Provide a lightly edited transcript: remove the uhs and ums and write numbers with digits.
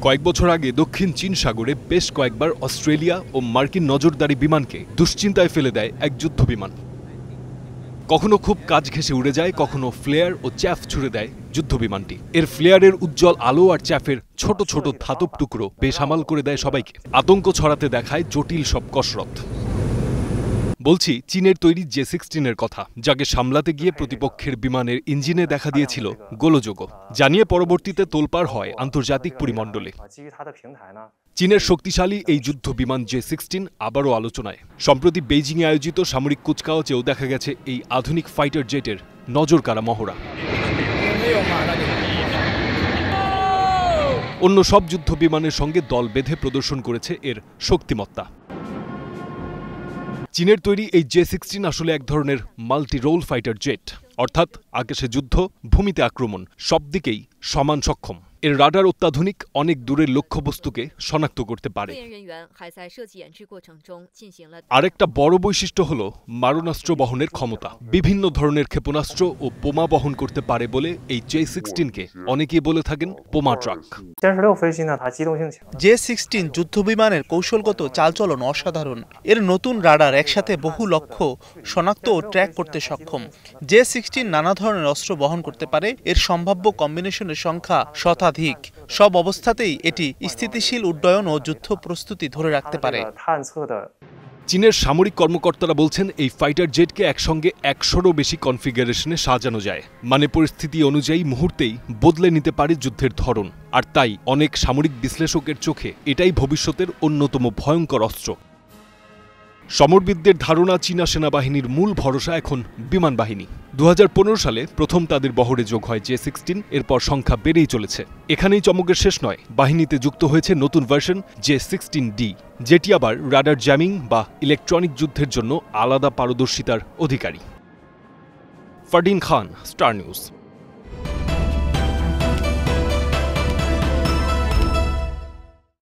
কয়েক বছর আগে দক্ষিণ চীন সাগরে বেশ কয়েকবার অস্ট্রেলিয়া ও মার্কিন নজরদারি বিমানকে দুশ্চিন্তায় ফেলে দেয় এক যুদ্ধ বিমান। কখনো খুব কাজ ঘেঁষে উড়ে যায়, কখনো ফ্লেয়ার ও চ্যাফ ছুড়ে দেয় যুদ্ধ বিমানটি। এর ফ্লেয়ারের উজ্জ্বল আলো আর চ্যাফের ছোট ছোট ধাতব টুকরো বেসামাল করে দেয় সবাইকে। আতঙ্ক ছড়াতে দেখায় জটিল সব কসরত। বলছি চীনের তৈরি J-16 কথা, যাকে সামলাতে গিয়ে প্রতিপক্ষের বিমানের ইঞ্জিনে দেখা দিয়েছিল গোলযোগ, জানিয়ে পরবর্তীতে তোলপাড় হয় আন্তর্জাতিক পরিমণ্ডলে। চীনের শক্তিশালী এই যুদ্ধ বিমান J-16 আবারও আলোচনায়। সম্প্রতি বেইজিংয়ে আয়োজিত সামরিক কুচকাওয়াজেও দেখা গেছে এই আধুনিক ফাইটার জেটের নজরকাড়া মহড়া। অন্য সব যুদ্ধ বিমানের সঙ্গে দল বেঁধে প্রদর্শন করেছে এর শক্তিমত্তা। চীনের তৈরি এই J-16 আসলে এক ধরনের মাল্টি রোল ফাইটার জেট, অর্থাৎ আকাশে যুদ্ধ, ভূমিতে আক্রমণ, সব দিকেই সমান সক্ষম। এর রাডার অত্যাধুনিক, অনেক দূরের লক্ষ্যবস্তুকে শনাক্ত করতে পারে। আরেকটা বড় বৈশিষ্ট্য হল মারণাস্ত্র বহনের ক্ষমতা। বিভিন্ন ধরনের ক্ষেপণাস্ত্র ও বোমা বহন করতে পারে বলে এই J-16কে অনেকেই বলে থাকেন বোমা ট্রাক। J-16 যুদ্ধবিমানের কৌশলগত চালচলন অসাধারণ। এর নতুন রাডার একসাথে বহু লক্ষ্য শনাক্ত ও ট্র্যাক করতে সক্ষম। J-16 নানা ধরনের অস্ত্র বহন করতে পারে। এর সম্ভাব্য কম্বিনেশনের সংখ্যা শতাধিক। সব অবস্থাতেই এটি স্থিতিশীল উড্ডয়ন ও যুদ্ধ প্রস্তুতি ধরে রাখতে পারে। চীনের সামরিক কর্মকর্তারা বলছেন এই ফাইটার জেটকে একসঙ্গে 100রও বেশি কনফিগারেশনে সাজানো যায়, মানে পরিস্থিতি অনুযায়ী মুহূর্তেই বদলে নিতে পারে যুদ্ধের ধরন। আর তাই অনেক সামরিক বিশ্লেষকের চোখে এটাই ভবিষ্যতের অন্যতম ভয়ঙ্কর অস্ত্র। সমরবিদদের ধারণা, চীনা সেনাবাহিনীর মূল ভরসা এখন বিমান বাহিনী। 2015 সালে প্রথম তাদের বহরে যোগ হয় J-16, এরপর সংখ্যা বেড়েই চলেছে। এখানেই চমকের শেষ নয়, বাহিনীতে যুক্ত হয়েছে নতুন ভার্সন J-16D, যেটি আবার রাডার জ্যামিং বা ইলেকট্রনিক যুদ্ধের জন্য আলাদা পারদর্শিতার অধিকারী। ফারদিন খান, স্টার নিউজ।